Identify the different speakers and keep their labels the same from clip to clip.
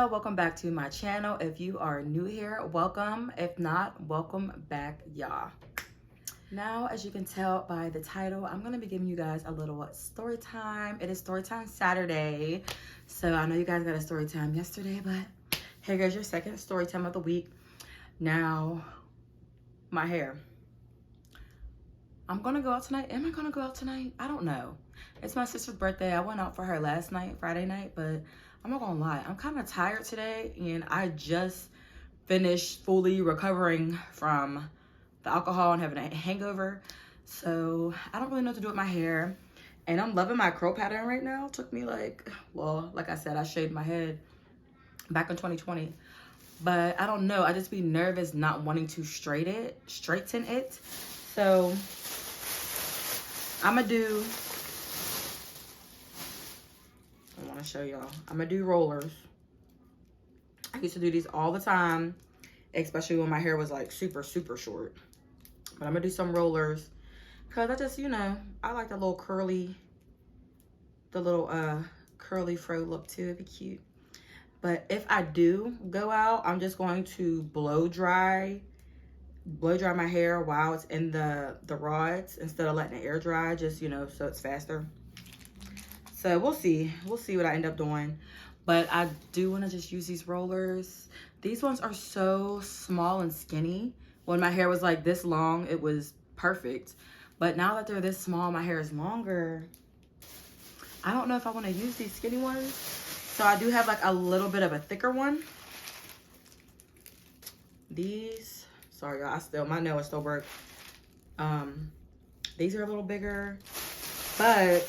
Speaker 1: y'all, welcome back to my channel. If you are new here, welcome. If not, welcome back, y'all. Now, as you can tell by the title, I'm going to be giving you guys a little story time. It is story time Saturday. So I know you guys got a story time yesterday, but here goes your second story time of the week. Now, my hair. I'm going to go out tonight. Am I going to go out tonight? I don't know. It's my sister's birthday. I went out for her last night, Friday night, but I'm not going to lie. I'm kind of tired today, and I just finished fully recovering from the alcohol and having a hangover. So I don't really know what to do with my hair, and I'm loving my curl pattern right now. It took me like I said, I shaved my head back in 2020, but I don't know. I just be nervous not wanting to straighten it. So I want to show y'all. I'm gonna do rollers. I used to do these all the time, especially when my hair was like super short. But I'm gonna do some rollers because I just, I like the little curly fro look too. It'd be cute. But if I do go out, I'm just going to blow dry my hair while it's in the rods instead of letting it air dry, just, so it's faster. So we'll see what I end up doing. But I do want to just use these rollers. These ones are so small and skinny. When my hair was like this long, it was perfect. But now that they're this small, my hair is longer. I don't know if I want to use these skinny ones. So I do have like a little bit of a thicker one. These, sorry y'all, my nail is still broke. These are a little bigger, but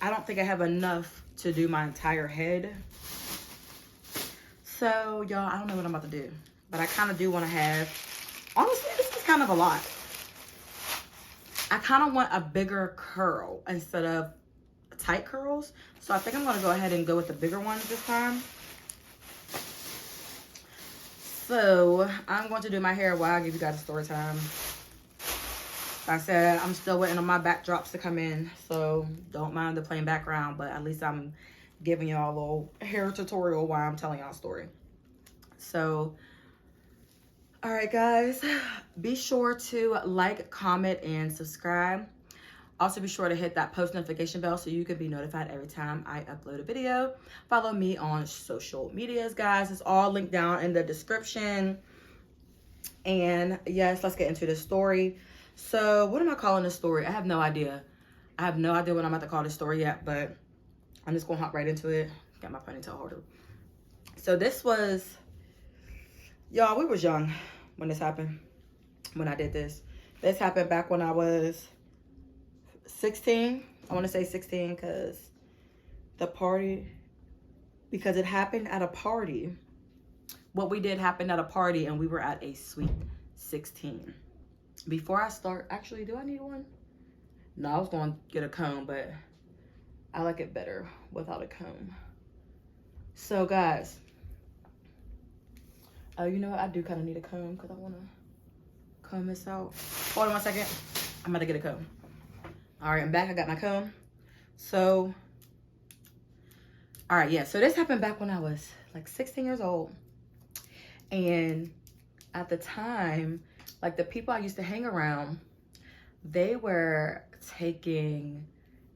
Speaker 1: I don't think I have enough to do my entire head. So y'all, I don't know what I'm about to do, but I kind of do want to have, honestly, this is kind of a lot. I kind of want a bigger curl instead of tight curls. So I think I'm going to go ahead and go with the bigger ones this time. So I'm going to do my hair while I give you guys a story time. Like I said, I'm still waiting on my backdrops to come in, so don't mind the plain background, but at least I'm giving y'all a little hair tutorial while I'm telling y'all a story. So, all right, guys, be sure to like, comment, and subscribe. Also, be sure to hit that post notification bell so you can be notified every time I upload a video. Follow me on social medias, guys. It's all linked down in the description. And yes, let's get into the story. So what am I calling this story? I have no idea. I have no idea what I'm about to call this story yet, but I'm just gonna hop right into it. Got my ponytail holder. So this was, y'all, we was young when this happened, when I did this. This happened back when I was 16. I want to say 16 because it happened at a party. What we did happened at a party, and we were at a sweet 16. Before I start, actually, do I need one? No, I was going to get a comb, but I like it better without a comb. So, guys, you know what? I do kind of need a comb because I want to comb this out. Hold on 1 second. I'm about to get a comb. All right, I'm back. I got my comb. So, all right, yeah. So this happened back when I was like 16 years old. And at the time, like the people I used to hang around, they were taking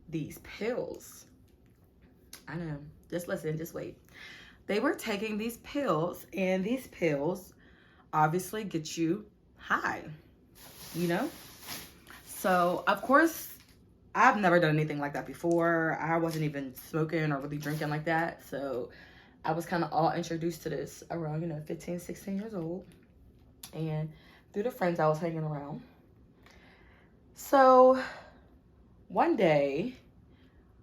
Speaker 1: these pills. I know, just listen, just wait. They were taking these pills, and these pills obviously get you high, So, of course, I've never done anything like that before. I wasn't even smoking or really drinking like that. So I was kind of all introduced to this around, 15, 16 years old. And through the friends I was hanging around. So one day,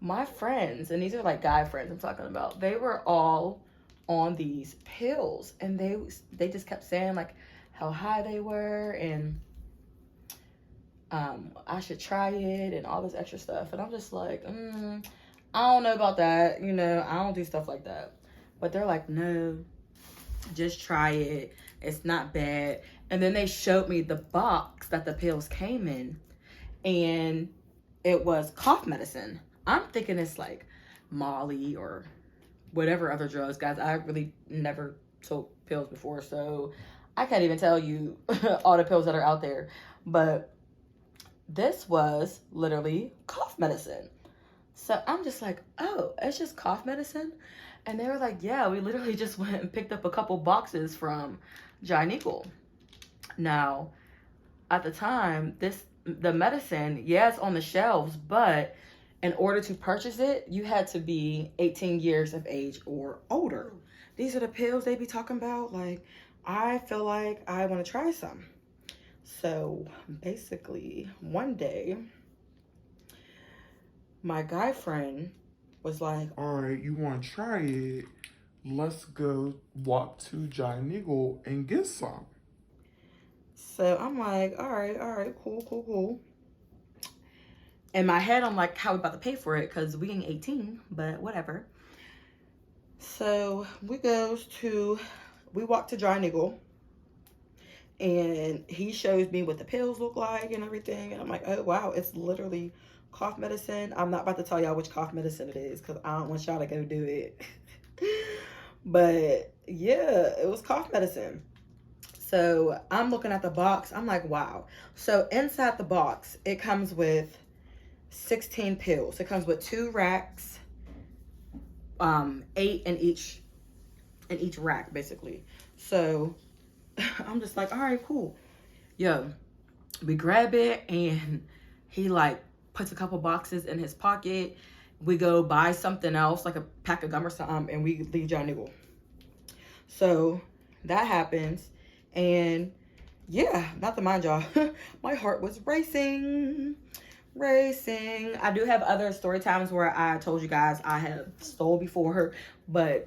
Speaker 1: my friends, and these are like guy friends I'm talking about, they were all on these pills. And they just kept saying like how high they were, and I should try it and all this extra stuff. And I'm just like, I don't know about that. I don't do stuff like that. But they're like, no, just try it. It's not bad. And then they showed me the box that the pills came in, and it was cough medicine. I'm thinking it's like Molly or whatever other drugs, guys. I really never took pills before, so I can't even tell you all the pills that are out there. But this was literally cough medicine. So I'm just like, oh, it's just cough medicine? And they were like, yeah, we literally just went and picked up a couple boxes from Giant Eagle. Now, at the time, the medicine, yeah, it's on the shelves, but in order to purchase it, you had to be 18 years of age or older. These are the pills they be talking about. Like, I feel like I want to try some. So basically, one day, my guy friend was like,
Speaker 2: all right, you want to try it? Let's go walk to Giant Eagle and get some.
Speaker 1: So I'm like, all right, cool. In my head, I'm like, how we about to pay for it? Because we ain't 18, but whatever. So we walk to Giant Eagle, and he shows me what the pills look like and everything. And I'm like, oh, wow, it's literally cough medicine. I'm not about to tell y'all which cough medicine it is because I don't want y'all to go do it. But yeah, it was cough medicine. So I'm looking at the box. I'm like, wow. So inside the box, it comes with 16 pills. It comes with 2 racks, 8 in each rack, basically. So I'm just like, all right, cool. Yo, we grab it, and he like puts a couple boxes in his pocket. We go buy something else, like a pack of gum or something, and we leave Giant Eagle. So that happens, and yeah, not to mind y'all, my heart was racing. I do have other story times where I told you guys I have stole before, but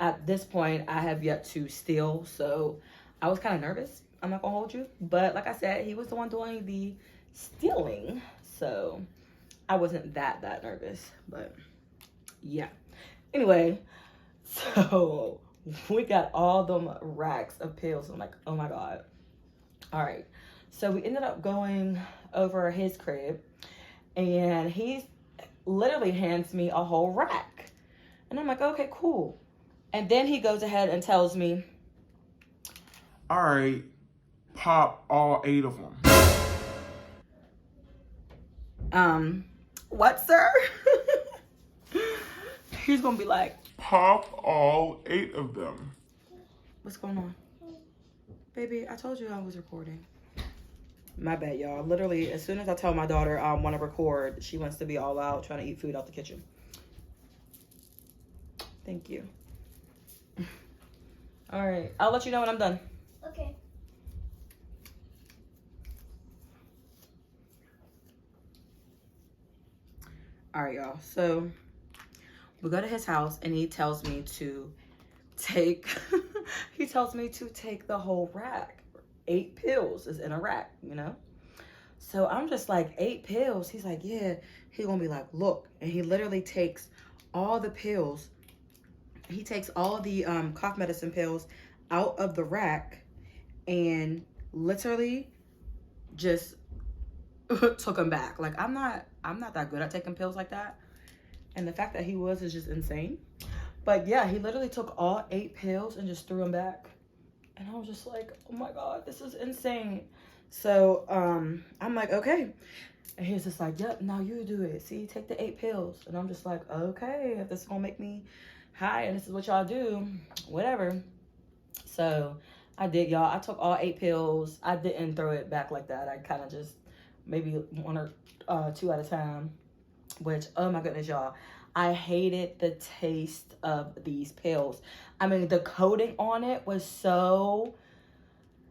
Speaker 1: at this point I have yet to steal. So I was kind of nervous. I'm not gonna hold you, but like I said, he was the one doing the stealing, so I wasn't that nervous. But yeah. Anyway, so we got all them racks of pills. I'm like, oh my god. All right. So we ended up going over his crib, and he literally hands me a whole rack. And I'm like, okay, cool. And then he goes ahead and tells me,
Speaker 2: all right, pop all 8 of
Speaker 1: them. What, sir? He's gonna be like,
Speaker 2: pop all 8 of them.
Speaker 1: What's going on? Baby, I told you I was recording. My bad, y'all. Literally, as soon as I tell my daughter I want to record, she wants to be all out trying to eat food out the kitchen. Thank you. All right. I'll let you know when I'm done.
Speaker 3: Okay.
Speaker 1: All right, y'all. So we go to his house, and he tells me to take the whole rack. 8 pills is in a rack, you know? So I'm just like, 8 pills? He's like, yeah. He's gonna be like, look. And he literally takes all the pills. He takes all the cough medicine pills out of the rack and literally just took them back. Like, I'm not that good at taking pills like that. And the fact that he was is just insane. But yeah, he literally took all 8 pills and just threw them back. And I was just like, oh my god, this is insane. So I'm like, okay. And he's just like, yep, now you do it. See, take the 8 pills. And I'm just like, okay, if this is gonna make me high and this is what y'all do, whatever. So I did, y'all. I took all 8 pills. I didn't throw it back like that. I kind of just maybe 1 or 2 at a time, which, oh my goodness, y'all. I hated the taste of these pills. I mean, the coating on it was so...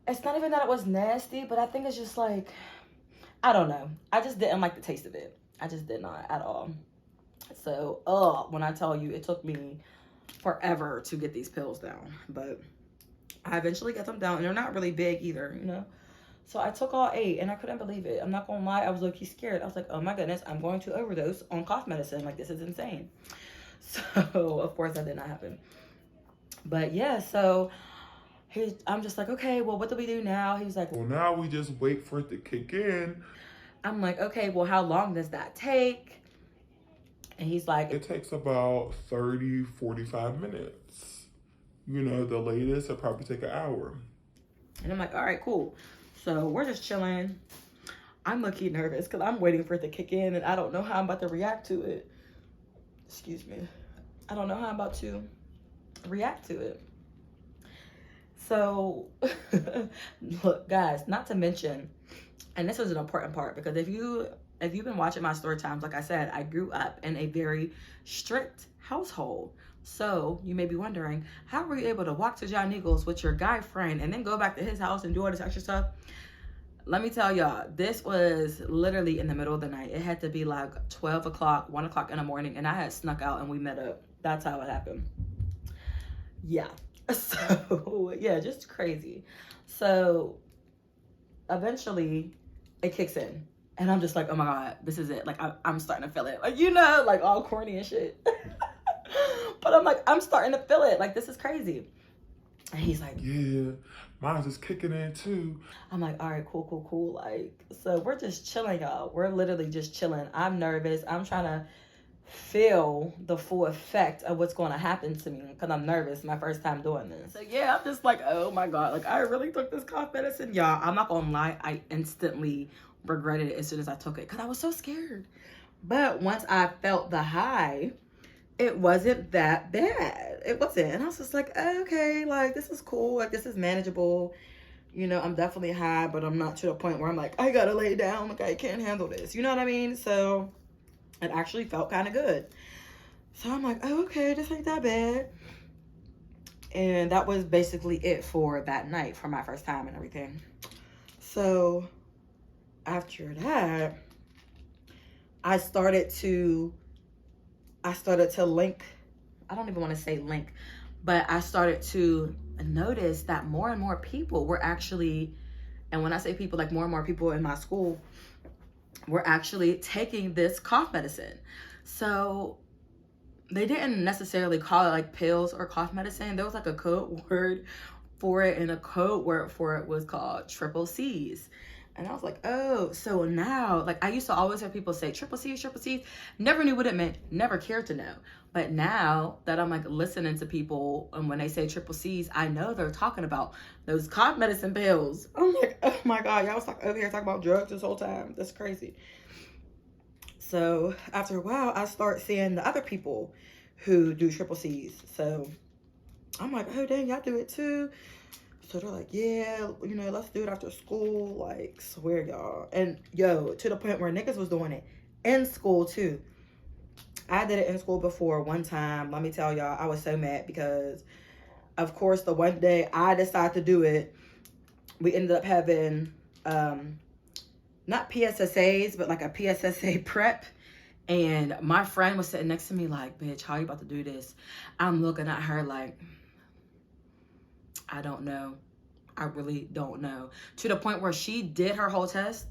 Speaker 1: It's not even that it was nasty, but I think it's just like... I don't know. I just didn't like the taste of it. I just did not at all. So, when I tell you, it took me forever to get these pills down. But I eventually got them down. And they're not really big either, you know? So I took all 8, and I couldn't believe it. I'm not gonna lie, I was low-key scared. I was like, oh my goodness, I'm going to overdose on cough medicine. Like, this is insane. So, of course, that did not happen. But yeah, so I'm just like, okay, well, what do we do now? He was like,
Speaker 2: well, now we just wait for it to kick in.
Speaker 1: I'm like, okay, well, how long does that take? And he's like,
Speaker 2: it takes about 30, 45 minutes. You know, the latest, it'll probably take an hour.
Speaker 1: And I'm like, all right, cool. So we're just chilling. I'm lucky nervous because I'm waiting for it to kick in and I don't know how I'm about to react to it. Excuse me. I don't know how I'm about to react to it. So, look, guys, not to mention, and this is an important part, because if you've been watching my story times, like I said, I grew up in a very strict household. So you may be wondering, how were you able to walk to John Eagles with your guy friend and then go back to his house and do all this extra stuff? Let me tell y'all, this was literally in the middle of the night. It had to be like 12 o'clock, 1 o'clock in the morning, and I had snuck out and we met up. That's how it happened. Yeah. So, yeah, just crazy. So, eventually, it kicks in. And I'm just like, oh my God, this is it. Like, I'm starting to feel it. Like, you know, like all corny and shit. But I'm like, I'm starting to feel it. Like, this is crazy. And he's like,
Speaker 2: yeah, mine's just kicking in too.
Speaker 1: I'm like, all right, cool. Like, so we're just chilling, y'all. We're literally just chilling. I'm nervous. I'm trying to feel the full effect of what's going to happen to me because I'm nervous. My first time doing this. So yeah, I'm just like, oh my God. Like, I really took this cough medicine. Y'all, I'm not going to lie. I instantly regretted it as soon as I took it because I was so scared. But once I felt the high, it wasn't that bad. It wasn't. And I was just like, okay, like, this is cool. Like, this is manageable. You know, I'm definitely high, but I'm not to the point where I'm like, I gotta lay down. Like, I can't handle this. You know what I mean? So it actually felt kind of good. So I'm like, oh, okay, this ain't that bad. And that was basically it for that night, for my first time and everything. So after that, I started to link. I don't even want to say link, but I started to notice that more and more people were actually, and when I say people, like more and more people in my school were actually taking this cough medicine. So they didn't necessarily call it like pills or cough medicine. There was like a code word for it, and a code word for it was called Triple C's. And I was like, oh, so now, like, I used to always hear people say Triple C's, never knew what it meant, never cared to know. But now that I'm like listening to people, and when they say Triple C's, I know they're talking about those cough medicine pills. I'm like, oh my God, y'all was like over here talking about drugs this whole time. That's crazy. So after a while, I start seeing the other people who do Triple C's. So I'm like, oh dang, y'all do it too. So they're like, yeah, you know, let's do it after school. Like, swear, y'all. And yo, to the point where niggas was doing it in school too. I did it in school before one time. Let me tell y'all, I was so mad because, of course, the one day I decided to do it, we ended up having, not PSSAs, but like a PSSA prep. And my friend was sitting next to me like, bitch, how you about to do this? I'm looking at her like, I don't know. I really don't know. To the point where she did her whole test.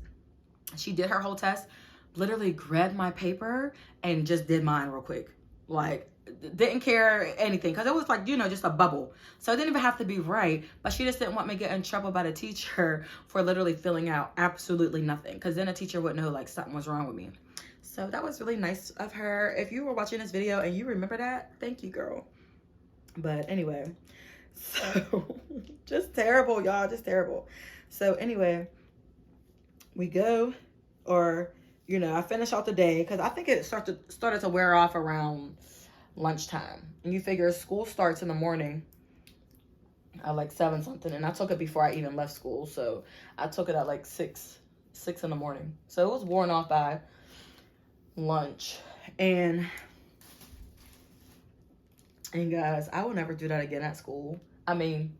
Speaker 1: Literally grabbed my paper and just did mine real quick. Like, didn't care anything. Because it was like, you know, just a bubble. So it didn't even have to be right. But she just didn't want me to get in trouble by the teacher for literally filling out absolutely nothing. Because then a teacher would know, like, something was wrong with me. So that was really nice of her. If you were watching this video and you remember that, thank you, girl. But anyway, so just terrible, y'all, just terrible. So anyway, we go, or, you know, I finish out the day because I think it started to wear off around lunchtime. And you figure school starts in the morning at like 7 something, and I took it before I even left school. So I took it at like 6 in the morning. So it was worn off by lunch. And guys, I will never do that again at school. I mean,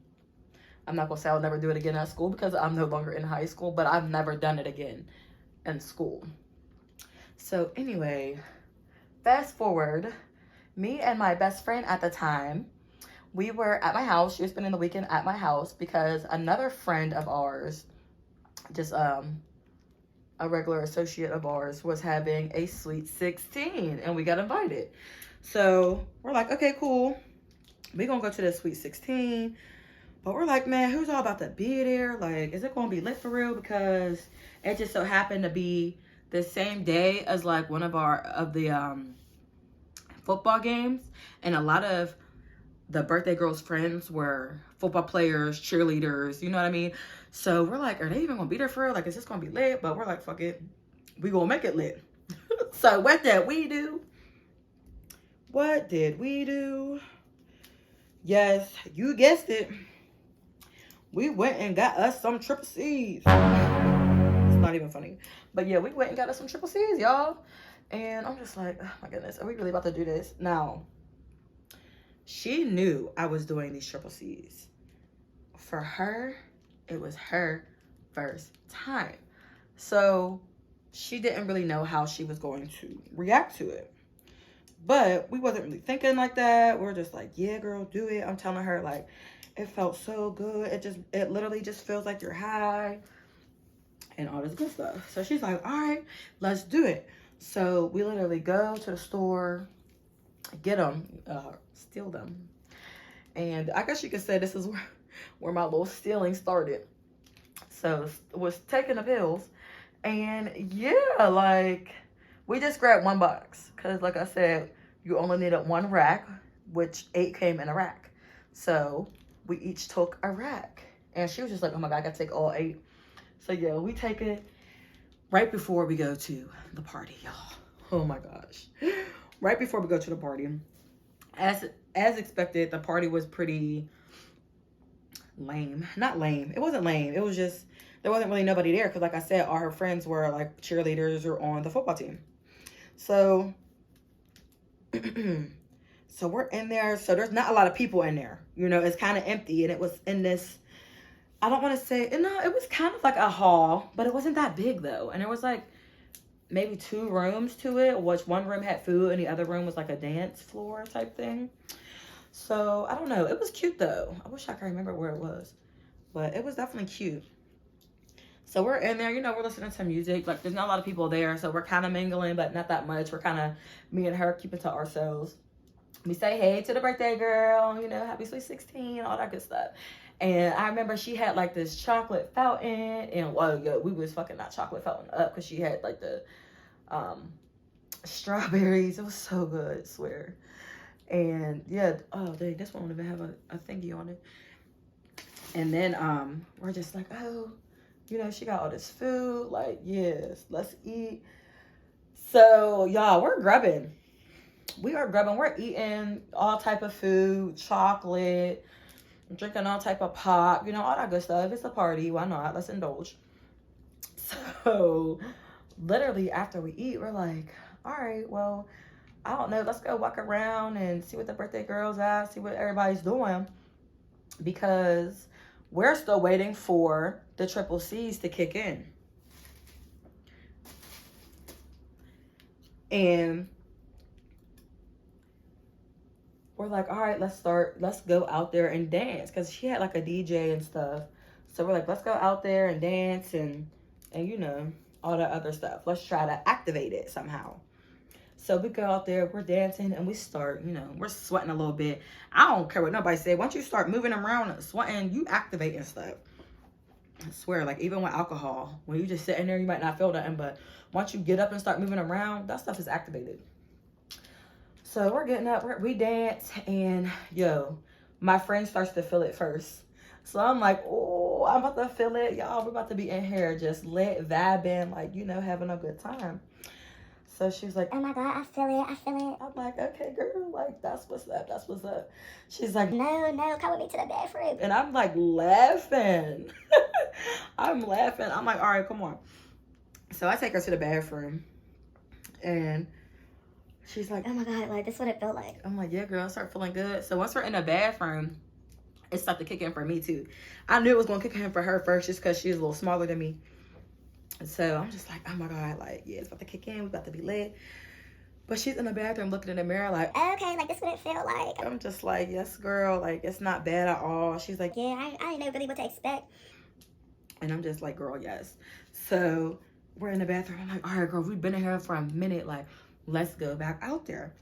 Speaker 1: I'm not gonna say I'll never do it again at school because I'm no longer in high school, but I've never done it again in school. So anyway, fast forward, me and my best friend at the time, we were at my house. She was spending the weekend at my house because another friend of ours, just a regular associate of ours, was having a sweet 16 and we got invited. So we're like, okay, cool. We're going to go to the sweet 16. But we're like, man, who's all about to be there? Like, is it going to be lit for real? Because it just so happened to be the same day as like one of the football games, and a lot of the birthday girl's friends were football players, cheerleaders, you know what I mean? So we're like, are they even gonna be there for real? Like, is this gonna be lit? But we're like, fuck it, we gonna make it lit. So what did we do? What did we do? Yes, you guessed it. We went and got us some Triple C's. It's not even funny. But yeah, we went and got us some Triple C's, y'all. And I'm just like, oh my goodness, are we really about to do this? Now, she knew I was doing these Triple C's. For her, it was her first time. So she didn't really know how she was going to react to it. But we wasn't really thinking like that. We were just like, yeah, girl, do it. I'm telling her, like, it felt so good. It literally just feels like you're high and all this good stuff. So she's like, all right, let's do it. So we literally go to the store, get them, steal them. And I guess you could say this is where my little stealing started. So was taking the pills. And yeah, like, we just grabbed one box. Because like I said, you only needed one rack, which 8 came in a rack. So we each took a rack. And she was just like, oh my God, I gotta take all 8. So yeah, we take it right before we go to the party, y'all. Oh my gosh. Right before we go to the party. As expected, the party was pretty lame. Not lame. It wasn't lame. It was just, there wasn't really nobody there. Because like I said, all her friends were like cheerleaders or on the football team. So, so we're in there. So there's not a lot of people in there. You know, it's kind of empty. And it was in this, I don't want to say, no, it was kind of like a hall. But it wasn't that big though. And there was like maybe 2 rooms to it. Which one room had food and the other room was like a dance floor type thing. So, I don't know. It was cute though. I wish I could remember where it was. But it was definitely cute. So we're in there, you know, we're listening to music. Like, there's not a lot of people there, so we're kind of mingling, but not that much. We're kind of, me and her, keeping to ourselves. We say hey to the birthday girl, you know, happy sweet 16, all that good stuff. And I remember she had, like, this chocolate fountain. And, well, yeah, we was fucking not chocolate fountain up because she had, like, the strawberries. It was so good, I swear. And, yeah, oh, dang, this one don't even have a thingy on it. And then we're just like, oh, you know, she got all this food. Like, yes, let's eat. So, y'all, we're grubbing. We are grubbing. We're eating all type of food, chocolate, drinking all type of pop, you know, all that good stuff. It's a party. Why not? Let's indulge. So, literally, after we eat, we're like, all right, well, I don't know. Let's go walk around and see what the birthday girl's at, see what everybody's doing. Because we're still waiting for the Triple C's to kick in. And we're like, all right, let's go out there and dance. Because she had like a DJ and stuff. So we're like, let's go out there and dance and you know, all that other stuff. Let's try to activate it somehow. So we go out there, we're dancing, and we start, you know, we're sweating a little bit. I don't care what nobody say. Once you start moving around and sweating, you activating stuff. I swear, like, even with alcohol, when you just sit in there, you might not feel nothing, but once you get up and start moving around, that stuff is activated. So we're getting up, we dance, and yo, my friend starts to feel it first. So I'm like, oh, I'm about to feel it. Y'all, we're about to be in here just lit, vibing, like, you know, having a good time. So she was like, oh my God, I feel it. I'm like, okay, girl, like, that's what's up. She's like, no, come with me to the bathroom. And I'm like laughing. I'm laughing. I'm like, all right, come on. So I take her to the bathroom. And she's like, oh my God, like, this is what it felt like. I'm like, yeah, girl, I start feeling good. So once we're in the bathroom, it started to kick in for me too. I knew it was going to kick in for her first just because she's a little smaller than me. So I'm just like, oh my God, like, yeah, it's about to kick in. We're about to be lit. But she's in the bathroom looking in the mirror like, okay, like, this is what it feel like. I'm just like, yes, girl, like, it's not bad at all. She's like, yeah, I didn't know really what to expect. And I'm just like, girl, yes. So we're in the bathroom. I'm like, all right, girl, we've been in here for a minute. Like, let's go back out there.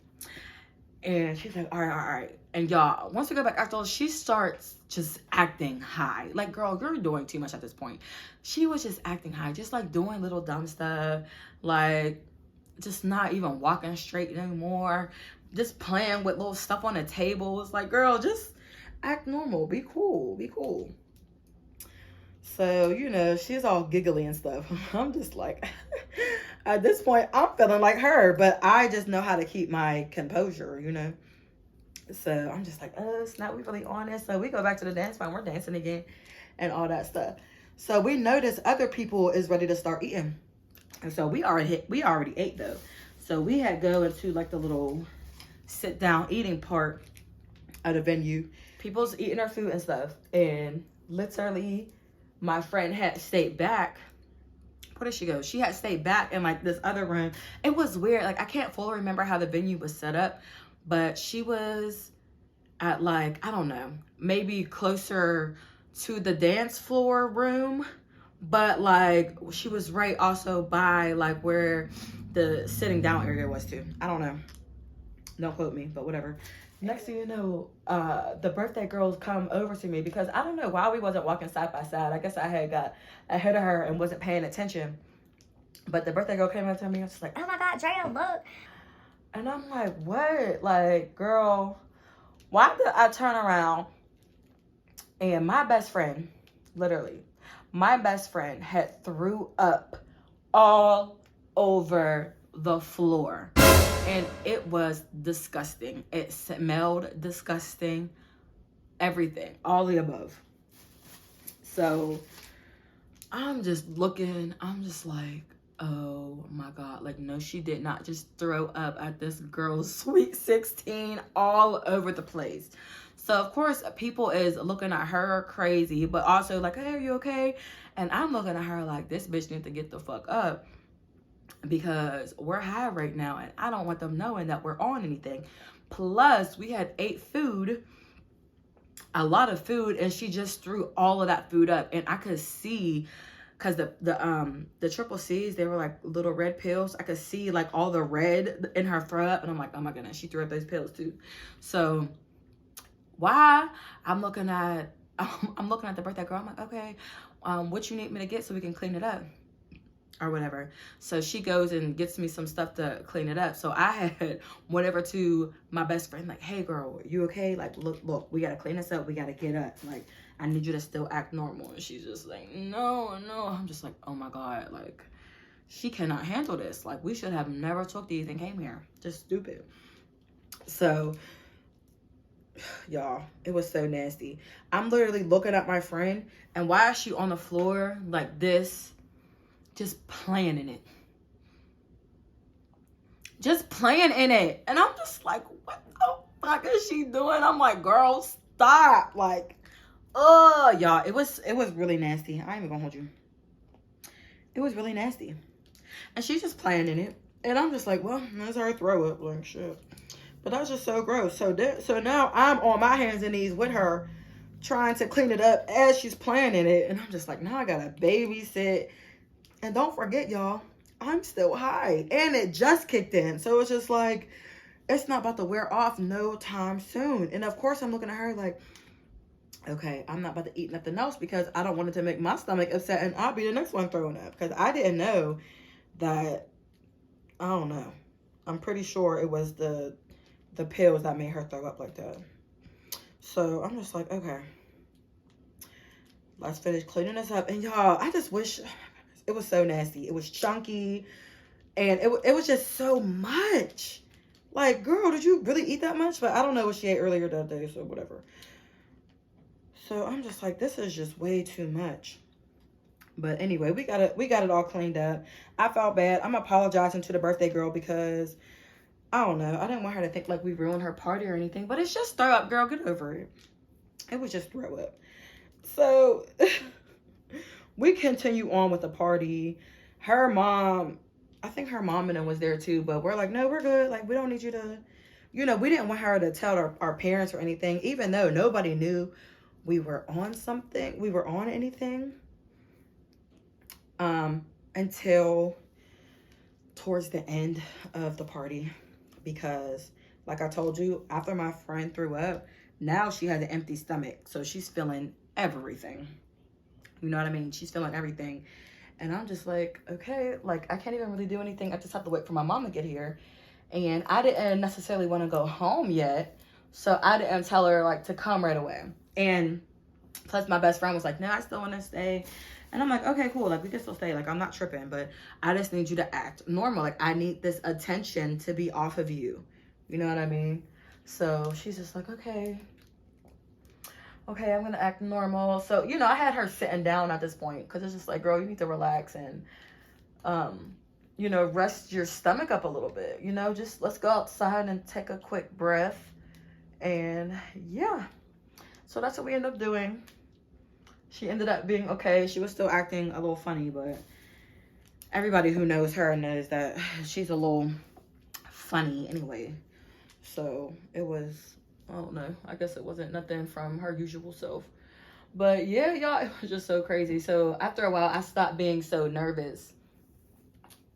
Speaker 1: And she's like, all right. And y'all, once we go back out there, she starts just acting high. Like, girl, you're doing too much at this point. She was just acting high, just like doing little dumb stuff, like just not even walking straight anymore, just playing with little stuff on the table. It's like, girl, just act normal. Be cool. Be cool. So, you know, she's all giggly and stuff. I'm just like, at this point, I'm feeling like her, but I just know how to keep my composure, you know. So I'm just like, oh, snap, we really on this. So we go back to the dance floor, we're dancing again and all that stuff. So we notice other people is ready to start eating. And so we already ate though. So we had go into like the little sit down eating part of the venue. People's eating their food and stuff. And literally my friend had stayed back. Where did she go? She had stayed back in like this other room. It was weird. Like I can't fully remember how the venue was set up. But she was at like, I don't know, maybe closer to the dance floor room. But like she was right also by like where the sitting down area was too. I don't know. Don't quote me, but whatever. Next thing you know, the birthday girls come over to me because I don't know why we wasn't walking side by side. I guess I had got ahead of her and wasn't paying attention. But the birthday girl came up to me and was just like, oh my God, Drea, look. And I'm like, what? Like, girl, why did I turn around and my best friend, literally, my best friend had threw up all over the floor. And it was disgusting. It smelled disgusting. Everything. All the above. So, I'm just looking. I'm just like, oh my God. Like, no, she did not just throw up at this girl's sweet 16 all over the place. So, of course, people is looking at her crazy, but also like, hey, are you okay? And I'm looking at her like, this bitch needs to get the fuck up because we're high right now and I don't want them knowing that we're on anything. Plus, we had ate food, a lot of food, and she just threw all of that food up. And I could see, because the triple C's, they were like little red pills. I could see like all the red in her throat, and I'm like, oh my goodness, she threw up those pills too. So why I'm looking at the birthday girl. I'm like, okay, what you need me to get so we can clean it up or whatever. So she goes and gets me some stuff to clean it up. So I had whatever to my best friend, like, hey girl, you okay? Like, look, we gotta clean this up. We gotta get up. Like, I need you to still act normal. And she's just like, no. I'm just like, oh my God, like, she cannot handle this. Like, we should have never took these and came here. Just stupid. So, y'all, it was so nasty. I'm literally looking at my friend, and why is she on the floor like this, just playing in it? Just playing in it. And I'm just like, what the fuck is she doing? I'm like, girl, stop. Like, y'all, it was really nasty. I ain't even gonna hold you. It was really nasty. And she's just playing in it. And I'm just like, well, that's her throw up, like, shit. But that's just so gross. So now I'm on my hands and knees with her, trying to clean it up as she's playing in it. And I'm just like, now I gotta babysit. And don't forget, y'all, I'm still high. And it just kicked in. So it's just like, it's not about to wear off no time soon. And of course, I'm looking at her like, okay, I'm not about to eat nothing else because I don't want it to make my stomach upset and I'll be the next one throwing up. Because I didn't know that, I don't know. I'm pretty sure it was the pills that made her throw up like that. So I'm just like, okay, let's finish cleaning this up. And y'all, I just wish, it was so nasty. It was chunky and it was just so much. Like, girl, did you really eat that much? But I don't know what she ate earlier that day, so whatever. So I'm just like, this is just way too much. But anyway, we got it all cleaned up. I felt bad. I'm apologizing to the birthday girl because I don't know. I didn't want her to think like we ruined her party or anything. But it's just throw up, girl. Get over it. It was just throw up. So we continue on with the party. Her mom, I think her mom and them was there too. But we're like, no, we're good. Like, we don't need you to, you know, we didn't want her to tell our parents or anything. Even though nobody knew we were on something. We were on anything. Until towards the end of the party. Because, like I told you, after my friend threw up, now she has an empty stomach. So she's feeling everything. You know what I mean? She's feeling everything. And I'm just like, okay, like, I can't even really do anything. I just have to wait for my mom to get here. And I didn't necessarily want to go home yet. So I didn't tell her like to come right away. And plus my best friend was like, no, I still want to stay. And I'm like, okay, cool. Like, we can still stay. Like, I'm not tripping, but I just need you to act normal. Like, I need this attention to be off of you. You know what I mean? So she's just like, okay, I'm going to act normal. So, you know, I had her sitting down at this point because it's just like, girl, you need to relax and, you know, rest your stomach up a little bit. You know, just let's go outside and take a quick breath. And yeah, so that's what we ended up doing. She ended up being okay. She was still acting a little funny, but everybody who knows her knows that she's a little funny anyway. So it was, I don't know, I guess it wasn't nothing from her usual self. But yeah, y'all, it was just so crazy. So after a while, I stopped being so nervous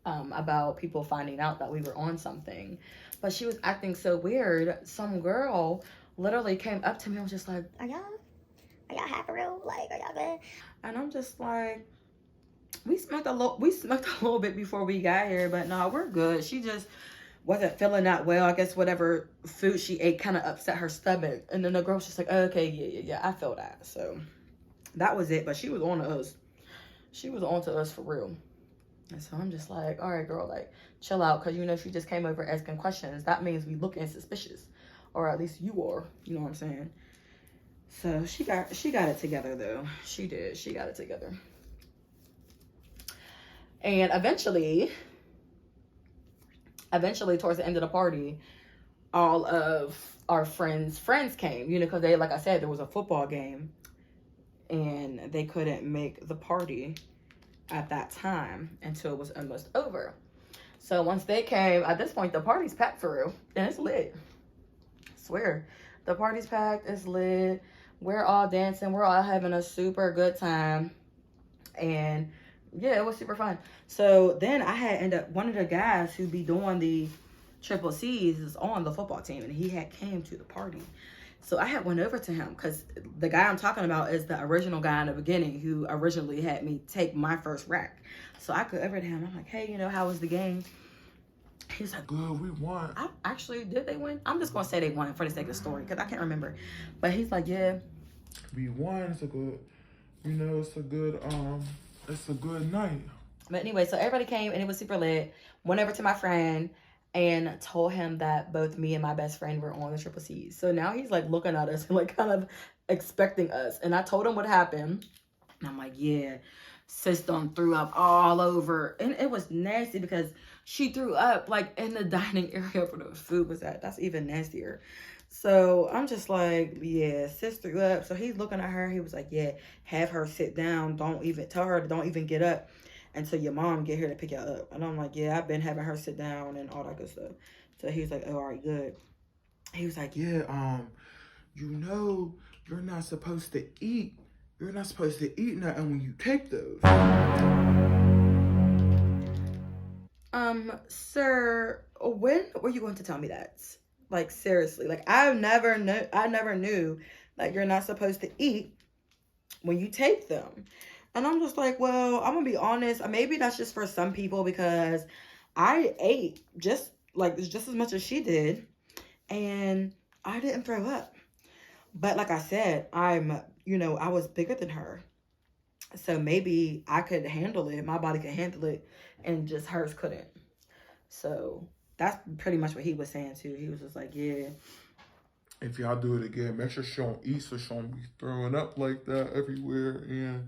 Speaker 1: about people finding out that we were on something. But she was acting so weird. Some girl literally came up to me and was just like, Are y'all half for real? Like, are y'all good? And I'm just like, we smoked a little bit before we got here, but no, we're good. She just wasn't feeling that well. I guess whatever food she ate kind of upset her stomach. And then the girl was just like, oh, okay, yeah, I feel that. So that was it. But she was on to us. She was on to us for real. And so I'm just like, all right, girl, like, chill out. Because, you know, she just came over asking questions. That means we looking suspicious. Or at least you are. You know what I'm saying? So she got it together, though. She did. She got it together. And eventually, towards the end of the party, all of our friends came, you know, because they, like I said, there was a football game and they couldn't make the party at that time until it was almost over. So once they came, at this point, the party's packed for real and it's lit. I swear, the party's packed, it's lit. We're all dancing. We're all having a super good time. And yeah, it was super fun. So then I had ended up, one of the guys who be doing the Triple C's is on the football team, and he had came to the party. So I had went over to him because the guy I'm talking about is the original guy in the beginning who originally had me take my first rack. So I go over to him. I'm like, hey, you know, how was the game? He's like,
Speaker 2: good, we won.
Speaker 1: Did they win? I'm just going to say they won for the sake of the story because I can't remember. But he's like, yeah.
Speaker 2: We won. It's a good, you know, it's a good night.
Speaker 1: But anyway, so everybody came and it was super lit. Went over to my friend and told him that both me and my best friend were on the Triple C's. So now he's like looking at us and like kind of expecting us. And I told him what happened. And I'm like, yeah, sis done threw up all over. And it was nasty because she threw up like in the dining area where the food was at. That's even nastier. So I'm just like, yeah, sis threw up. So he's looking at her. He was like, yeah, have her sit down. Don't even get up until your mom get here to pick you up. And I'm like, yeah, I've been having her sit down and all that good stuff. So he's like, oh, all right, good. He was like, yeah, you know, you're not supposed to eat. You're not supposed to eat nothing when you take those. Sir, when were you going to tell me that? Like, seriously, like, I never knew that you're not supposed to eat when you take them. And I'm just like, well, I'm gonna be honest, maybe that's just for some people because I ate just as much as she did and I didn't throw up. But like I said, I was bigger than her. So maybe I could handle it, my body could handle it, and just hers couldn't. So that's pretty much what he was saying too. He was just like, yeah.
Speaker 2: If y'all do it again, make sure she don't eat so she don't be throwing up like that everywhere. And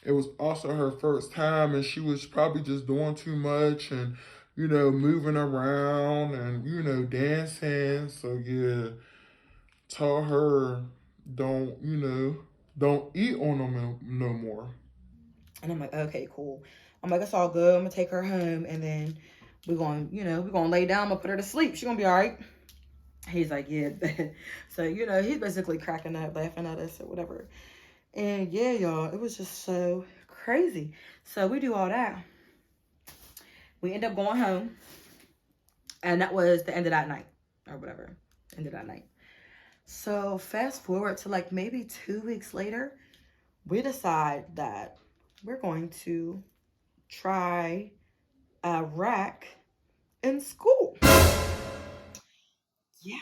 Speaker 2: it was also her first time and she was probably just doing too much and, you know, moving around and, you know, dancing. So yeah, tell her don't eat on them no more.
Speaker 1: And I'm like, okay, cool. I'm like, it's all good. I'm gonna take her home and then we're gonna lay down. I'm gonna put her to sleep. She's gonna be all right. He's like, yeah. So, you know, he's basically cracking up, laughing at us or whatever. And yeah, y'all, it was just so crazy. So we do all that. We end up going home. And that was the end of that night. Or whatever. End of that night. So fast forward to like maybe 2 weeks later, we decide that we're going to try a rack in school. yeah,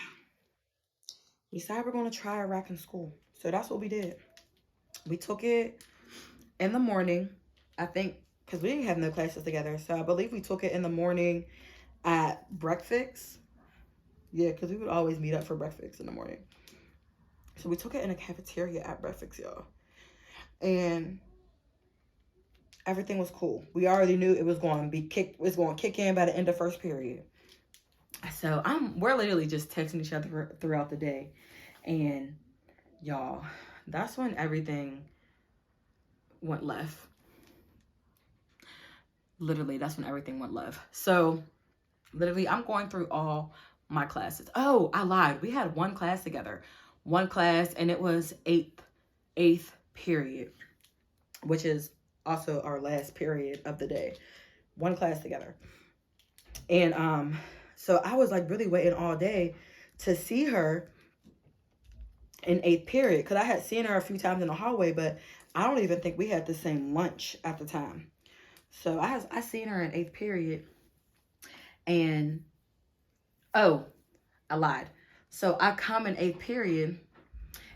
Speaker 1: we decided we're going to try Iraq in school. So that's what we did. We took it in the morning, I think, because we didn't have no classes together. So I believe we took it in the morning at breakfast. Yeah, because we would always meet up for breakfast in the morning. So we took it in a cafeteria at breakfast, y'all. And everything was cool. We already knew it was going to kick in by the end of first period. So we're literally just texting each other throughout the day. And y'all, that's when everything went left. Literally, that's when everything went left. So literally, I'm going through all my classes. Oh, I lied. We had one class together. One class, and it was eighth period, which is also our last period of the day. One class together. And so I was like really waiting all day to see her in eighth period, because I had seen her a few times in the hallway, but I don't even think we had the same lunch at the time. So I seen her in eighth period, and oh, I lied. So I come in eighth period,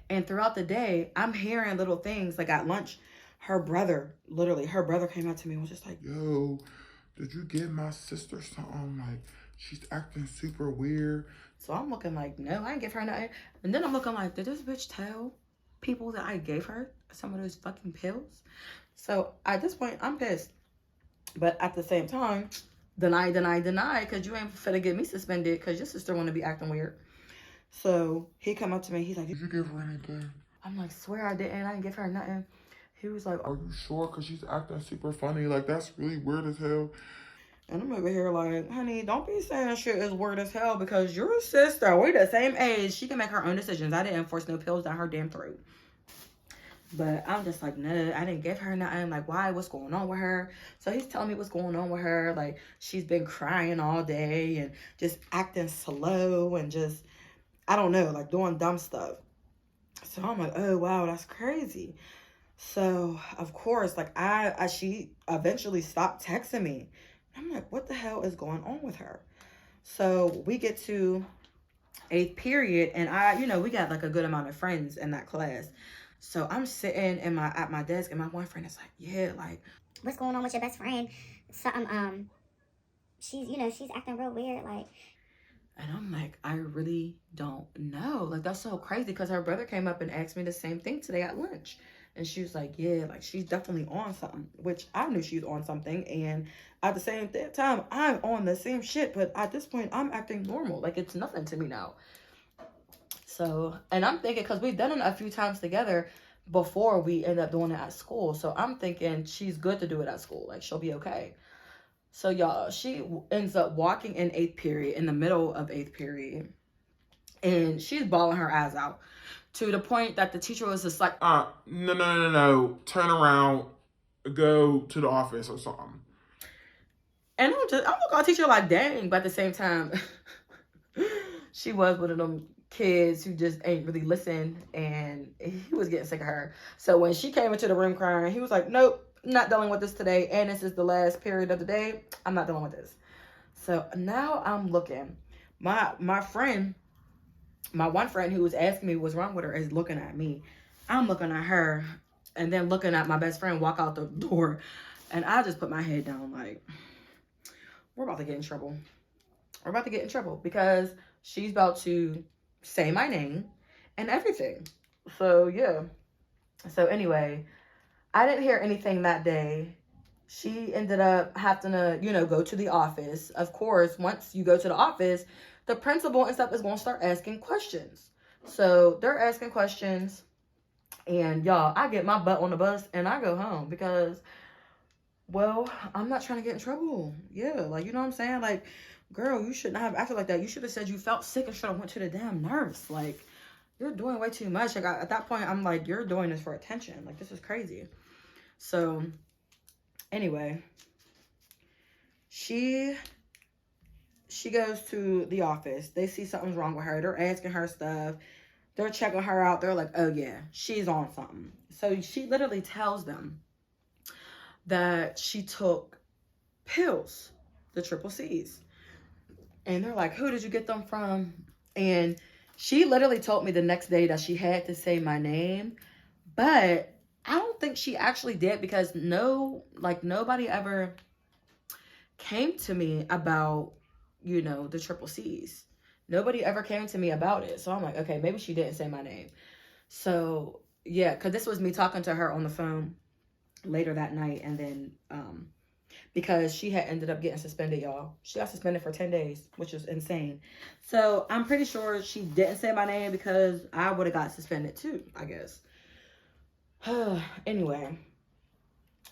Speaker 1: and throughout the day, I'm hearing little things. Like at lunch, her brother came up to me and was just like,
Speaker 2: yo, did you give my sister something? Like, she's acting super weird.
Speaker 1: So I'm looking like, no, I didn't give her nothing. And then I'm looking like, did this bitch tell people that I gave her some of those fucking pills? So at this point, I'm pissed. But at the same time, deny, because you ain't finna get me suspended because your sister want to be acting weird. So he come up to me. He's like,
Speaker 2: did you give her anything?
Speaker 1: I'm like, swear I didn't. I didn't give her nothing. He was like,
Speaker 2: are you sure? Because she's acting super funny. Like, that's really weird as hell.
Speaker 1: And I'm over here like, honey, don't be saying shit is weird as hell, because your sister, we the same age. She can make her own decisions. I didn't force no pills down her damn throat. But I'm just like, no, I didn't give her nothing. Like, why? What's going on with her? So he's telling me what's going on with her. Like, she's been crying all day and just acting slow and just, I don't know, like doing dumb stuff. So I'm like, oh, wow, that's crazy. So, of course, like, she eventually stopped texting me. I'm like, what the hell is going on with her? So we get to eighth period, and we got like a good amount of friends in that class. So I'm sitting at my desk, and my one friend is like, yeah, like,
Speaker 3: what's going on with your best friend? Something, she's acting real weird, like.
Speaker 1: And I'm like, I really don't know. Like, that's so crazy, because her brother came up and asked me the same thing today at lunch. And she was like, yeah, like, she's definitely on something, which I knew she was on something. And at the same time, I'm on the same shit. But at this point, I'm acting normal. Like, it's nothing to me now. So, and I'm thinking, because we've done it a few times together before we end up doing it at school. So I'm thinking she's good to do it at school. Like, she'll be okay. So, y'all, she ends up walking in eighth period, in the middle of eighth period. And she's bawling her eyes out, to the point that the teacher was just like,
Speaker 2: no. Turn around, go to the office or something.
Speaker 1: And I'm looking at the teacher like, dang. But at the same time, she was one of them kids who just ain't really listen. And he was getting sick of her. So when she came into the room crying, he was like, nope, not dealing with this today. And this is the last period of the day. I'm not dealing with this. So now I'm looking. My one friend who was asking me what's wrong with her is looking at me. I'm looking at her, and then looking at my best friend walk out the door. And I just put my head down like, we're about to get in trouble. We're about to get in trouble, because she's about to say my name and everything. So, yeah. So, anyway, I didn't hear anything that day. She ended up having to, go to the office. Of course, once you go to the office, the principal and stuff is going to start asking questions. So they're asking questions, and y'all, I get my butt on the bus and I go home, because, well, I'm not trying to get in trouble. Yeah, like, you know what I'm saying? Like, girl, you should not have acted like that. You should have said you felt sick and should have went to the damn nurse. Like, you're doing way too much. Like, at that point, I'm like, you're doing this for attention. Like, this is crazy. So, anyway, she goes to the office. They see something's wrong with her. They're asking her stuff. They're checking her out. They're like, oh, yeah, she's on something. So she literally tells them that she took pills, the triple C's. And they're like, who did you get them from? And she literally told me the next day that she had to say my name, but I don't think she actually did, because nobody ever came to me about, the triple C's. Nobody ever came to me about it. So I'm like, okay, maybe she didn't say my name. So yeah, because this was me talking to her on the phone later that night. And then because she had ended up getting suspended, y'all. She got suspended for 10 days, which is insane. So I'm pretty sure she didn't say my name, because I would have got suspended too, I guess. Anyway,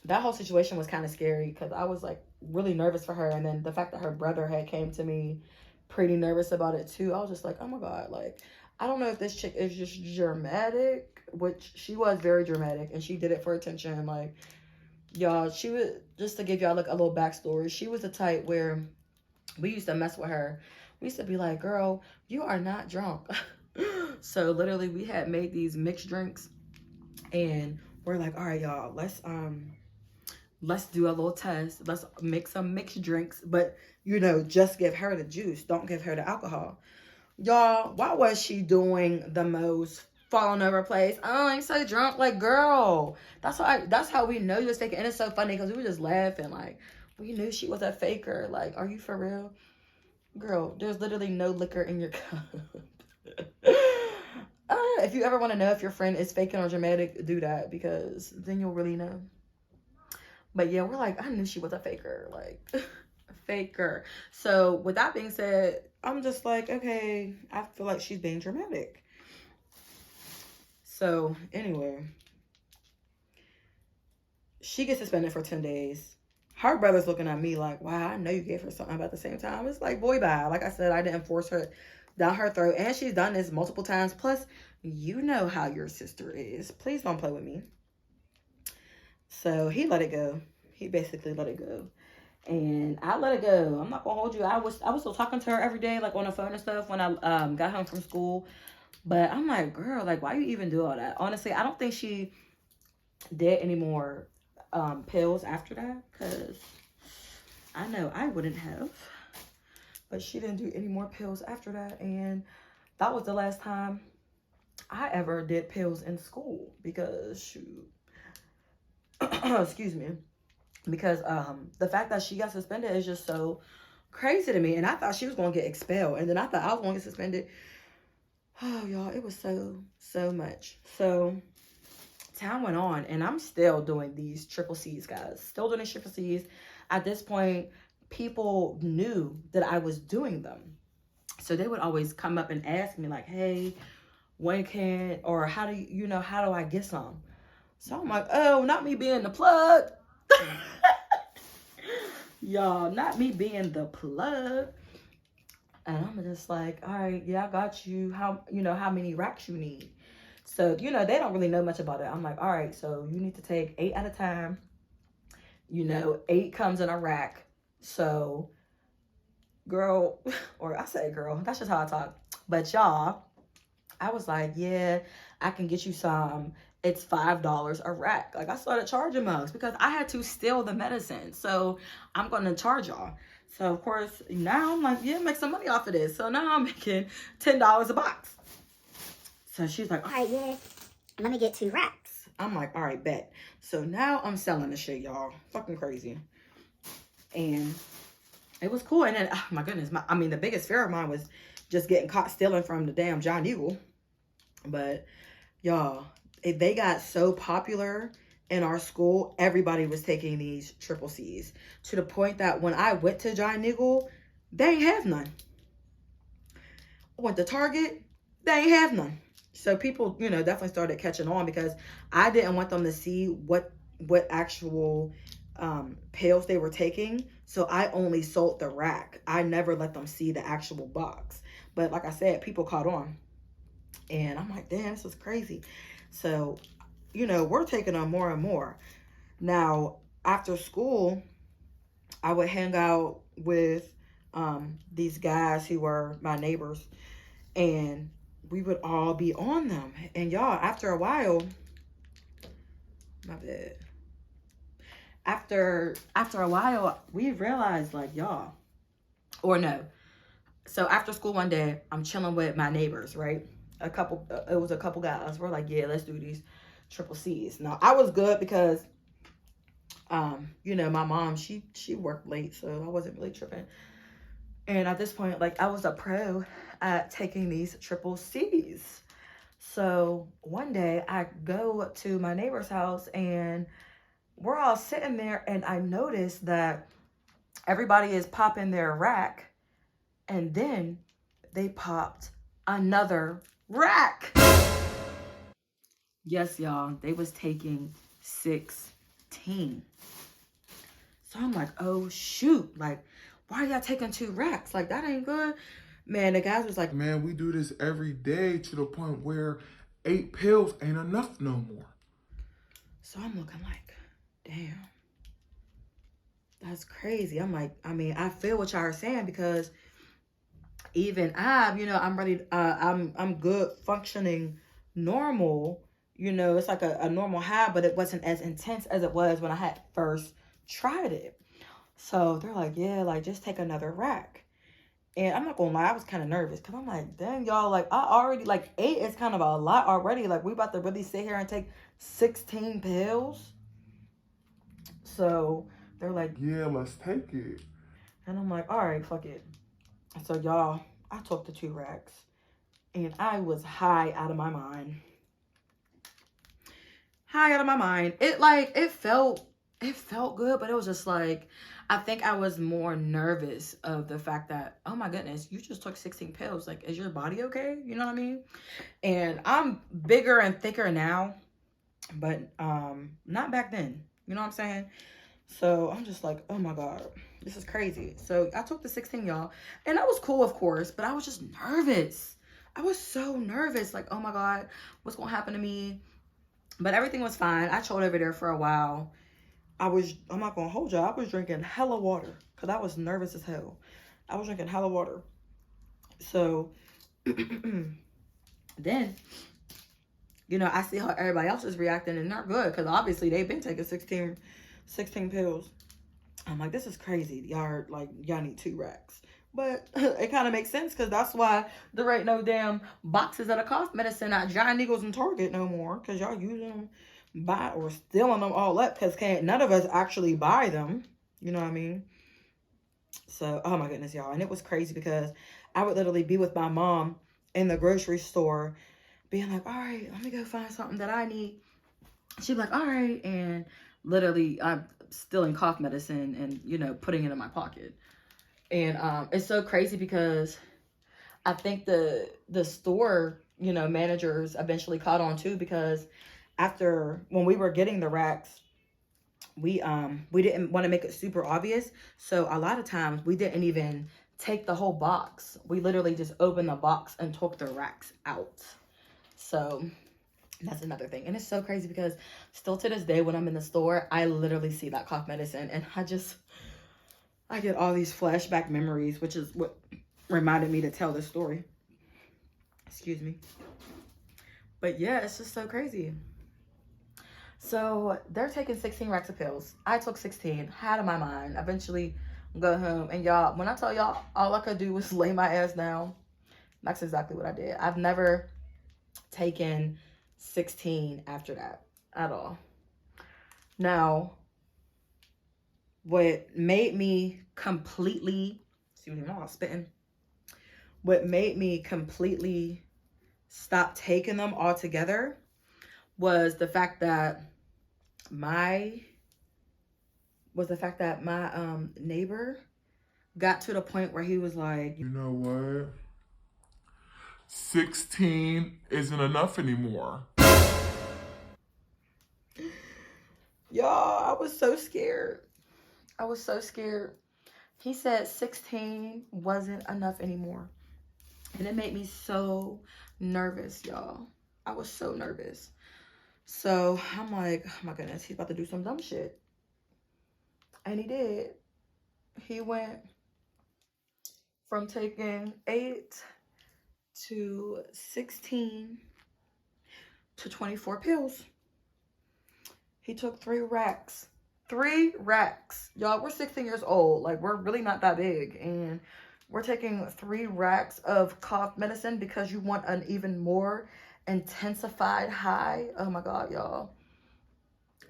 Speaker 1: that whole situation was kind of scary, because I was like really nervous for her. And then the fact that her brother had came to me pretty nervous about it too. I was just like, oh my God, like, I don't know if this chick is just dramatic, which she was very dramatic, and she did it for attention. Like, y'all, she was, just to give y'all like a little backstory, she was the type where we used to mess with her. We used to be like, girl, you are not drunk. So literally we had made these mixed drinks, and we're like, all right, y'all, let's do a little test. Let's make some mixed drinks, but just give her the juice. Don't give her the alcohol. Y'all, why was she doing the most falling over place? Oh, I'm so drunk. Like, girl, that's how we know you was faking. And it's so funny, because we were just laughing. Like, we knew she was a faker. Like, are you for real? Girl, there's literally no liquor in your cup. If you ever want to know if your friend is faking or dramatic, do that, because then you'll really know. But yeah, we're like, I knew she was a faker. Like, a faker. So with that being said, I'm just like, okay, I feel like she's being dramatic. So anyway, she gets suspended for 10 days. Her brother's looking at me like, wow, I know you gave her something, but at the same time, it's like, boy, bye. Like I said, I didn't force her down her throat. And she's done this multiple times. Plus, you know how your sister is. Please don't play with me. So he let it go. He basically let it go. And I let it go. I'm not gonna hold you. I was still talking to her every day, like on the phone and stuff, when I got home from school. But I'm like, girl, like, why you even do all that? Honestly, I don't think she did any more pills after that, because I know I wouldn't have. But she didn't do any more pills after that, and that was the last time I ever did pills in school, because shoot. Excuse me. Because the fact that she got suspended is just so crazy to me. And I thought she was going to get expelled, and then I thought I was going to get suspended. Oh, y'all, it was so much. So time went on, and I'm still doing these triple C's, guys. Still doing these triple C's. At this point, people knew that I was doing them. So they would always come up and ask me like, hey, when can, or how do I get some? So I'm like, oh, not me being the plug. Y'all, not me being the plug. And I'm just like, all right, yeah, I got you. How many racks you need? So, they don't really know much about it. I'm like, all right, so you need to take 8 at a time. 8 comes in a rack. So, girl, or I say girl, that's just how I talk. But y'all, I was like, yeah, I can get you some. It's $5 a rack. Like, I started charging mugs because I had to steal the medicine. So I'm going to charge y'all. So of course, now I'm like, yeah, make some money off of this. So now I'm making $10 a box. So she's like,
Speaker 3: all right, yeah, let me get 2 racks.
Speaker 1: I'm like, all right, bet. So now I'm selling the shit, y'all. Fucking crazy. And it was cool. And then, oh my goodness, the biggest fear of mine was just getting caught stealing from the damn John Eagle. But y'all, they got so popular in our school, everybody was taking these triple C's, to the point that when I went to John Eagle, they ain't have none. I went to Target, they ain't have none. So people, definitely started catching on, because I didn't want them to see what actual pills they were taking. So I only sold the rack. I never let them see the actual box. But like I said, people caught on. And I'm like, damn, this is crazy. So, we're taking on more and more. Now, after school, I would hang out with these guys who were my neighbors, and we would all be on them. And y'all, after a while, my bad. After a while, we realized, like, y'all, or no, So after school one day, I'm chilling with my neighbors, right? It was a couple guys. We're like, yeah, let's do these triple C's. Now I was good because, you know, my mom, she worked late, so I wasn't really tripping. And at this point, like, I was a pro at taking these triple C's. So one day I go to my neighbor's house and we're all sitting there, and I noticed that everybody is popping their rack, and then they popped another rack. Yes, y'all, they was taking 16. So I'm like, oh shoot, like, why are y'all taking 2 racks? Like, that ain't good. Man, the guys was like,
Speaker 2: Man, we do this every day to the point where 8 pills ain't enough no more.
Speaker 1: so I'm looking like, damn, that's crazy. I'm like, I mean, I feel what y'all are saying, because even you know, I'm ready. I'm good functioning normal. You know, it's like a normal high, but it wasn't as intense as it was when I had first tried it. So they're like, yeah, like, just take another rack. And I'm not gonna lie, I was kind of nervous, because I'm like, dang, y'all, like, I already, like, 8 is kind of a lot already. Like, we about to really sit here and take 16 pills. So they're like,
Speaker 2: Yeah, let's take it.
Speaker 1: and I'm like, all right, fuck it. So y'all, I took the 2 racks, and I was high out of my mind. High out of my mind. It felt good, but it was just like, I think I was more nervous of the fact that, oh my goodness, you just took 16 pills. Like, is your body okay? You know what I mean? And I'm bigger and thicker now, but not back then. You know what I'm saying? So I'm just like, oh my God, this is crazy. So I took the 16, y'all, and that was cool, of course, but I was just nervous. I was so nervous, like, oh my God, what's gonna happen to me? But everything was fine. I chilled over there for a while. I'm not gonna hold y'all, I was drinking hella water, because I was nervous as hell. I was drinking hella water. So then, you know, I see how everybody else is reacting, and they're good, because obviously they've been taking 16 pills. I'm like, this is crazy. Y'all need 2 racks. But it kind of makes sense, because that's why there ain't no damn boxes of the cough medicine at Giant Eagles and Target no more, because y'all using them, buy or stealing them all up, because none of us actually buy them. You know what I mean? So, oh my goodness, y'all. And it was crazy, because I would literally be with my mom in the grocery store being like, all right, let me go find something that I need. She'd be like, all right. And literally, I'm stealing cough medicine and, you know, putting it in my pocket. And it's so crazy, because I think the store, you know, managers eventually caught on too, because when we were getting the racks, we didn't want to make it super obvious. So a lot of times we didn't even take the whole box. We literally just opened the box and took the racks out. So that's another thing. And it's so crazy, because still to this day, when I'm in the store, I literally see that cough medicine, and I get all these flashback memories, which is what reminded me to tell this story. Excuse me. But yeah, it's just so crazy. So they're taking 16 racks of pills. I took 16, had in my mind, eventually go home. And y'all, when I tell y'all, all I could do was lay my ass down. That's exactly what I did. I've never taken 16 after that at all. Now, what made me completely, excuse me, I'm spitting. What made me completely stop taking them altogether was the fact that my neighbor got to the point where he was like,
Speaker 2: You know what? 16 isn't enough anymore.
Speaker 1: y'all, I was so scared. I was so scared. He said 16 wasn't enough anymore. And it made me so nervous, y'all. I was so nervous. So I'm like, oh my goodness, he's about to do some dumb shit. And he did. He went from taking 8 to 16 to 24 pills. He took 3 racks. 3 racks. Y'all, we're 16 years old. Like, we're really not that big. And We're taking 3 racks of cough medicine because you want an even more intensified high. Oh my God, y'all.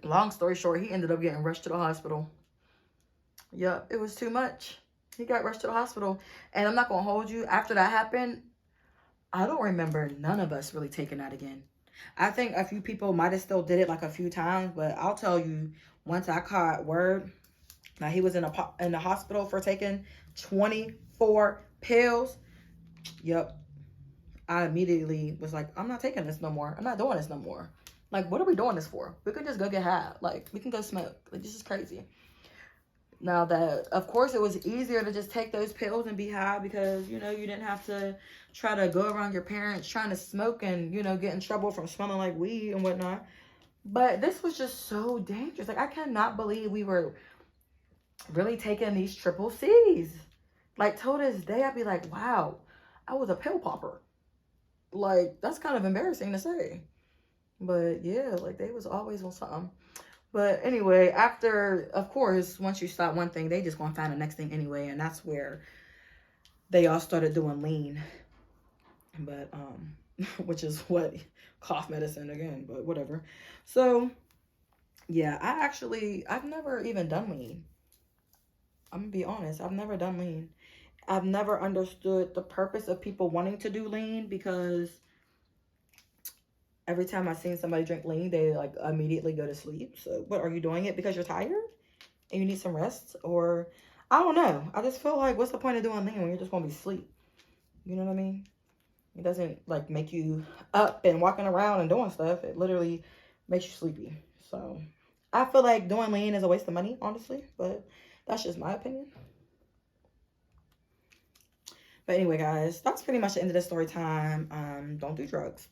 Speaker 1: Long story short, he ended up getting rushed to the hospital. Yep, it was too much. He got rushed to the hospital. And I'm not going to hold you. After that happened, I don't remember none of us really taking that again. I think a few people might have still did it like a few times. But I'll tell you, once I caught word that he was in the hospital for taking 24 pills. Yep. I immediately was like, I'm not taking this no more. I'm not doing this no more. Like, what are we doing this for? We could just go get high. Like, we can go smoke. Like, this is crazy. Now that, of course, it was easier to just take those pills and be high because, you know, you didn't have to try to go around your parents trying to smoke and, you know, get in trouble from smelling like weed and whatnot. But this was just so dangerous. Like, I cannot believe we were really taking these triple C's. Like, till this day, I'd be like, wow, I was a pill popper. Like, that's kind of embarrassing to say. But, yeah, like, they was always on something. But anyway, after, of course, once you stop one thing, they just gonna find the next thing anyway. And that's where they all started doing lean. But, which is what, cough medicine again, but whatever. So, yeah, I've never even done lean. I'm gonna be honest, I've never done lean. I've never understood the purpose of people wanting to do lean because every time I've seen somebody drink lean, they like immediately go to sleep. So what, are you doing it because you're tired and you need some rest? Or I don't know. I just feel like, what's the point of doing lean when you're just going to be asleep? You know what I mean? It doesn't like make you up and walking around and doing stuff. It literally makes you sleepy. So I feel like doing lean is a waste of money, honestly. But that's just my opinion. But anyway, guys, that's pretty much the end of the story time. Don't do drugs.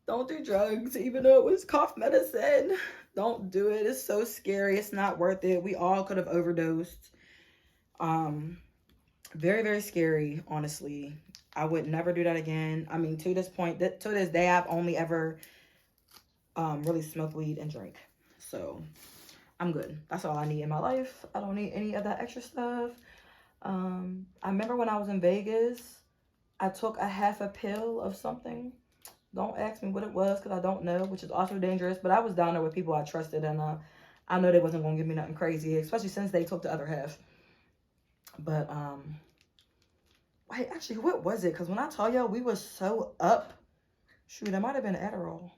Speaker 1: Don't do drugs, even though it was cough medicine. Don't do it. It's so scary. It's not worth it. We all could have overdosed. Very, very scary, honestly. I would never do that again. I mean, to this point, to this day, I've only ever really smoked weed and drink. So I'm good. That's all I need in my life. I don't need any of that extra stuff. I remember when I was in Vegas, I took a half a pill of something. Don't ask me what it was because I don't know, which is also dangerous. But I was down there with people I trusted, and I know they wasn't going to give me nothing crazy, especially since they took the other half. But, wait, actually, what was it? Because when I tell y'all we was so up, shoot, it might have been Adderall.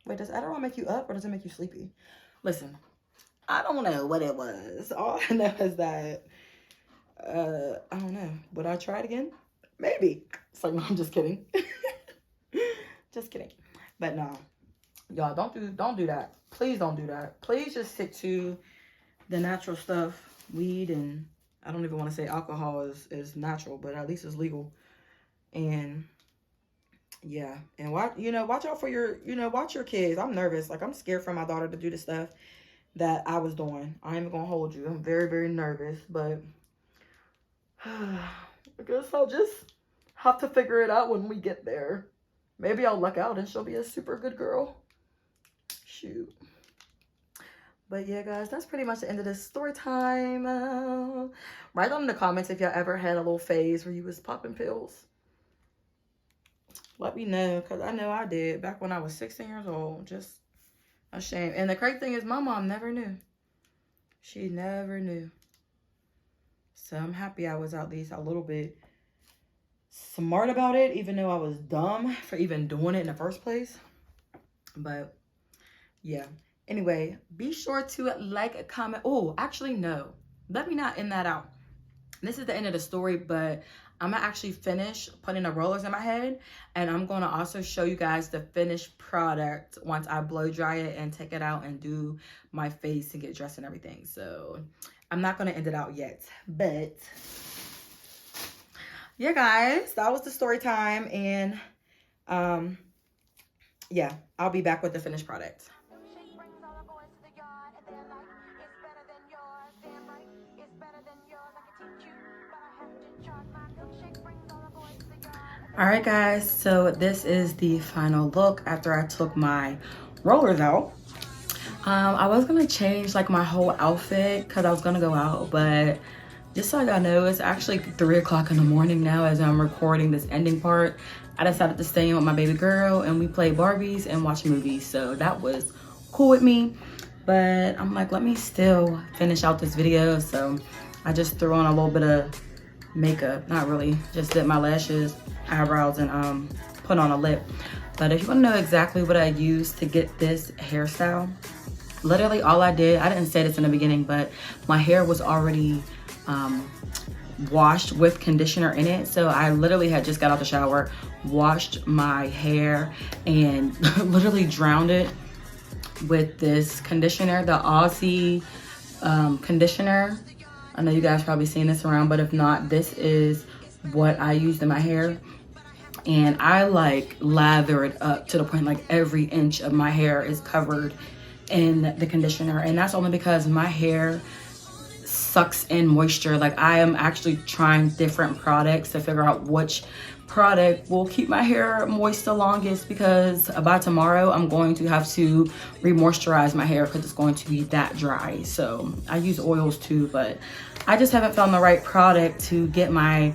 Speaker 1: Wait, does Adderall make you up or does it make you sleepy? Listen, I don't know what it was. All I know is that, I don't know. Would I try it again? Maybe. It's like, no, I'm just kidding. Just kidding. But no, y'all don't do that. Please don't do that. Please just stick to the natural stuff. Weed, and I don't even want to say alcohol is natural, but at least it's legal. And yeah, and watch out for your, watch your kids. I'm nervous. Like, I'm scared for my daughter to do the stuff that I was doing. I ain't gonna hold you. I'm very, very nervous, but I guess I'll just have to figure it out when we get there. Maybe I'll luck out and she'll be a super good girl. Shoot. But yeah, guys, that's pretty much the end of this story time. Write down in the comments if y'all ever had a little phase where you was popping pills. Let me know, because I know I did back when I was 16 years old. Just a shame. And the crazy thing is my mom never knew. She never knew. So I'm happy I was at least a little bit smart about it, even though I was dumb for even doing it in the first place. But yeah, anyway, be sure to like, comment. Oh, actually, no, let me not end that out. This is the end of the story, but I'm gonna actually finish putting the rollers in my head, and I'm gonna also show you guys the finished product once I blow dry it and take it out and do my face and get dressed and everything. So I'm not gonna end it out yet, but yeah, guys, that was the story time. And yeah, I'll be back with the finished product. All right, guys, so this is the final look after I took my rollers out. I was gonna change like my whole outfit because I was gonna go out, but Just so y'all know, it's actually 3 o'clock in the morning now as I'm recording this ending part. I decided to stay in with my baby girl and we play Barbies and watch movies. So that was cool with me. But I'm like, let me still finish out this video. So I just threw on a little bit of makeup. Not really, just did my lashes, eyebrows, and put on a lip. But if you want to know exactly what I used to get this hairstyle, literally all I did, I didn't say this in the beginning, but my hair was already washed with conditioner in it. So I literally had just got out the shower, washed my hair, and literally drowned it with this conditioner, the Aussie conditioner. I know you guys probably seen this around, but if not, this is what I used in my hair. And I like lather it up to the point like every inch of my hair is covered in the conditioner. And that's only because my hair sucks in moisture. Like, I am actually trying different products to figure out which product will keep my hair moist the longest, because by tomorrow I'm going to have to re-moisturize my hair because it's going to be that dry. So I use oils too, but I just haven't found the right product to get my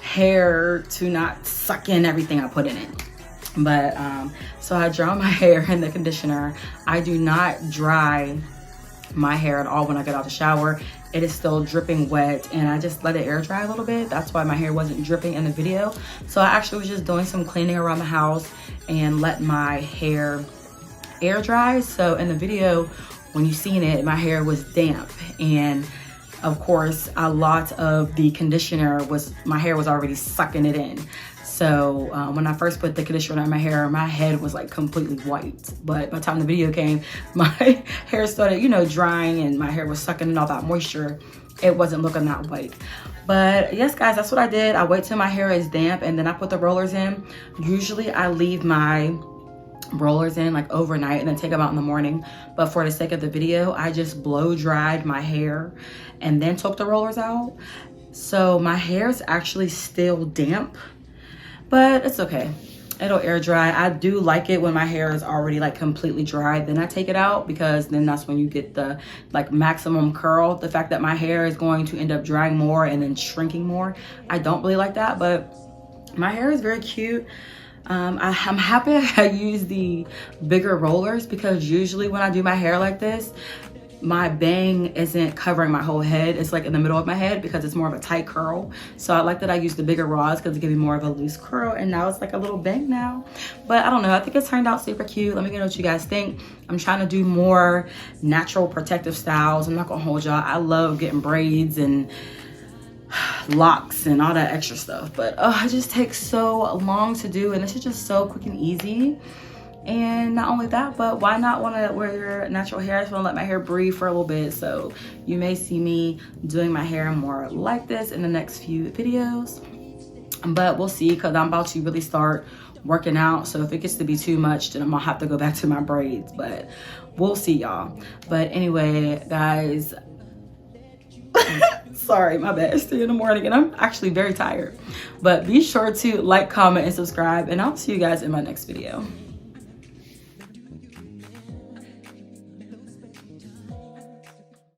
Speaker 1: hair to not suck in everything I put in it. But so I dry my hair in the conditioner. I do not dry my hair at all when I get out the shower. It is still dripping wet, and I just let it air dry a little bit. That's why my hair wasn't dripping in the video. So I actually was just doing some cleaning around the house and let my hair air dry. So in the video, when you seen it, my hair was damp, and of course a lot of the conditioner was, my hair was already sucking it in. So when I first put the conditioner on my hair, my head was like completely white. But by the time the video came, my hair started, you know, drying, and my hair was sucking in all that moisture. It wasn't looking that white. But yes, guys, that's what I did. I wait till my hair is damp, and then I put the rollers in. Usually I leave my rollers in like overnight and then take them out in the morning. But for the sake of the video, I just blow dried my hair and then took the rollers out. So my hair is actually still damp, but it's okay. It'll air dry. I do like it when my hair is already like completely dry. Then I take it out, because then that's when you get the like maximum curl. The fact that my hair is going to end up drying more and then shrinking more, I don't really like that. But my hair is very cute. I'm happy I use the bigger rollers, because usually when I do my hair like this, my bang isn't covering my whole head. It's like in the middle of my head, because it's more of a tight curl. So I like that I use the bigger rods, because it gives me more of a loose curl, and now it's like a little bang now. But I don't know, I think it turned out super cute. Let me know what you guys think. I'm trying to do more natural protective styles. I'm not gonna hold y'all. I love getting braids and locks and all that extra stuff, but it just takes so long to do, and this is just so quick and easy. And not only that, but why not want to wear your natural hair? I just want to let my hair breathe for a little bit. So you may see me doing my hair more like this in the next few videos, but we'll see, because I'm about to really start working out. So if it gets to be too much, then I'm gonna have to go back to my braids, but we'll see, y'all. But anyway, guys, sorry, my bad, it's 3 in the morning and I'm actually very tired. But be sure to like, comment, and subscribe, and I'll see you guys in my next video.